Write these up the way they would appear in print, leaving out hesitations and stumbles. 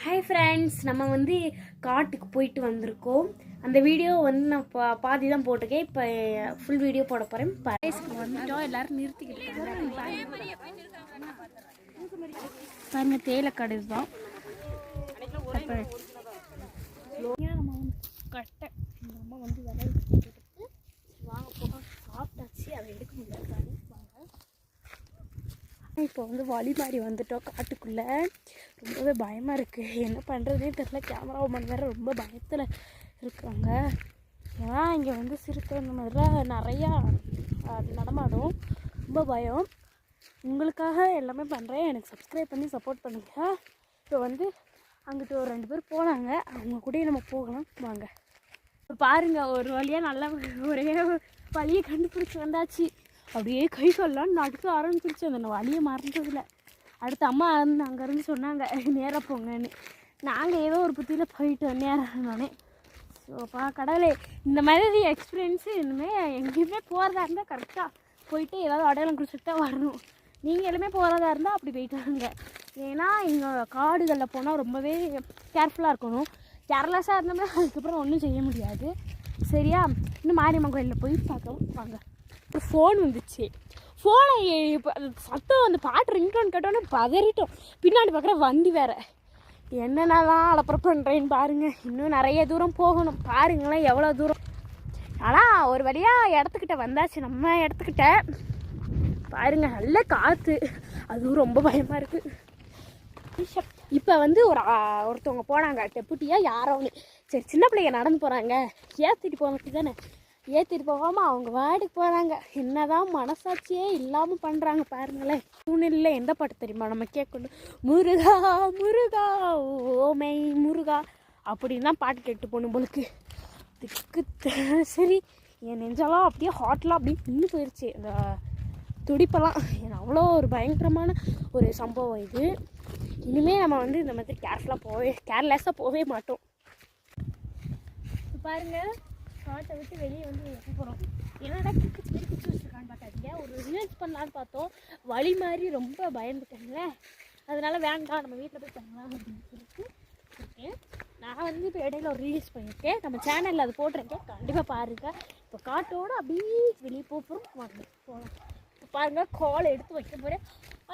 Hi friends, நம்ம வந்து காட்டுக்கு போயிட்டு வந்திருக்கோம். அந்த வீடியோ வந்து நான் பாதி தான் போட்டிருக்கேன். இப்போ ஃபுல் வீடியோ போட போகிறேன். பரைஸ்க்கு வந்துட்டோம், எல்லோரும் நிறுத்திக்கிட்டு பாருங்க. தேயிலைக்காடு இதுதான். நம்ம வந்து கட்டை எங்கள் அம்மா வந்து விளையாட்டு போட்டுட்டு வாங்க போக சாப்பிட்டாச்சு. அதை எடுக்க முடியாது. இப்போ வந்து வழி மாறி வந்துட்டோம் காட்டுக்குள்ளே. ரொம்பவே பயமாக இருக்குது. என்ன பண்ணுறதுனே தெரில. கேமரா உமன் வேறு ரொம்ப பயத்தில் இருக்கிறாங்க. ஏன்னா இங்கே வந்து சிறுத்தை இந்த மாதிரிலாம் நிறையா நடமாடும். ரொம்ப பயம். உங்களுக்காக எல்லாமே பண்ணுறேன். எனக்கு சப்ஸ்கிரைப் பண்ணி சப்போர்ட் பண்ணுங்கள். இப்போ வந்து அங்கிட்டு ஒரு 2 பேர் போனாங்க. அவங்க கூடயே நம்ம போகலாம் வாங்க. இப்போ பாருங்கள், ஒரு வழியாக நல்லா ஒரே வழியை கண்டுபிடிச்சி வந்தாச்சு. அப்படியே கை சொல்லலான்னு நடுக்க ஆரம்பிச்சிருச்சு. அந்த வழியை மறந்ததில்லை. அடுத்த அம்மா அங்கேருந்து சொன்னாங்க நேராக போங்கன்னு. நாங்கள் ஏதோ ஒரு புத்தியில் போயிட்டு நேரானே. ஸோப்பா கடவுளே, இந்த மாதிரி எக்ஸ்பீரியன்ஸு இனிமேல் எங்கேயுமே போகிறதா இருந்தால் கரெக்டாக போயிட்டு ஏதாவது அடையாளம் குறிச்சிட்டு தான் வரணும். நீங்கள் எல்லாமே போகிறதா இருந்தால் அப்படி போயிட்டு வாங்க. ஏன்னா இங்கே காடுகளில் போனால் ரொம்பவே கேர்ஃபுல்லாக இருக்கணும். கேர்லெஸ்ஸாக இருந்தோம்னா அதுக்கப்புறம் ஒன்றும் செய்ய முடியாது. சரியா? இன்னும் மாரியம்மன் கோயிலில் போய் பார்க்கலாம் வாங்க. ஒரு ஃபோன் வந்துச்சு. ஃபோனை இப்போ சத்தம் அந்த பாட்டு ரிங்டோன் கேட்டோன்னே பதறிட்டோம். பின்னாடி பார்க்குற வண்டி வேறு. என்னென்னலாம் அலப்பறம் பண்ணுறேன்னு பாருங்கள். இன்னும் நிறைய தூரம் போகணும். பாருங்களேன் எவ்வளோ தூரம். ஆனால் ஒரு வழியாக இடத்துக்கிட்ட வந்தாச்சு. நம்ம இடத்துக்கிட்ட பாருங்கள், நல்ல காற்று. அதுவும் ரொம்ப பயமாக இருக்குது. இப்போ வந்து ஒருத்தவங்க போனாங்க டெப்புட்டியாக யாரோன்னு. சரி, சின்ன பிள்ளைங்க நடந்து போகிறாங்க, ஏற்றிட்டு போக வேண்டியது தானே. ஏற்றிட்டு போகாமல் அவங்க வாடிக்கு போகிறாங்க. என்னதான் மனசாட்சியே இல்லாமல் பண்ணுறாங்க பாருங்களேன். சூழ்நிலையில் எந்த பாட்டு தெரியுமா நம்ம கேட்கணும்? முருகா முருகா ஓமை முருகா அப்படின்னு தான் பாட்டு கேட்டு போகணும் போலுக்கு. திக்கு சரி, என் நெஞ்செல்லாம் அப்படியே ஹாட்லாம் அப்படியே நின்று போயிடுச்சு. அந்த துடிப்பெல்லாம் அவ்வளோ ஒரு பயங்கரமான ஒரு சம்பவம் இது. இனிமேல் நம்ம வந்து இந்த மாதிரி கேர்லெஸ்ஸாக போகவே மாட்டோம். பாருங்கள், காட்டை விட்டு வெளியே வந்து எப்போ போகிறோம். என்னடா கிச்சு வச்சுருக்கான்னு பார்க்காதீங்க. ஒரு ரீல்ஸ் பண்ணலான்னு பார்த்தோம். வழி மாதிரி ரொம்ப பயந்துட்டேங்களே. அதனால் வேண்டாம், நம்ம வீட்டில் போய் பண்ணலாம் அப்படின்னு சொல்லிட்டு இருக்கேன். நான் வந்து இப்போ இடையில ஒரு ரீல்ஸ் பண்ணியிருக்கேன். நம்ம சேனலில் அது போட்டிருக்கேன், கண்டிப்பாக பாருங்கள். இப்போ காட்டோடு அப்படியே வெளியே போகிறோம் வாங்க போகலாம். இப்போ பாருங்கள், காலை எடுத்து வைக்க போகிறேன்.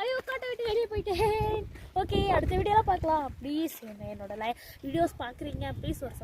ஐயோ, காட்டை விட்டு வெளியே போயிட்டேன். ஓகே, அடுத்த வீடியோலாம் பார்க்கலாம். ப்ளீஸ் என்னோட வீடியோஸ் பார்க்குறீங்க, ப்ளீஸ் ஒரு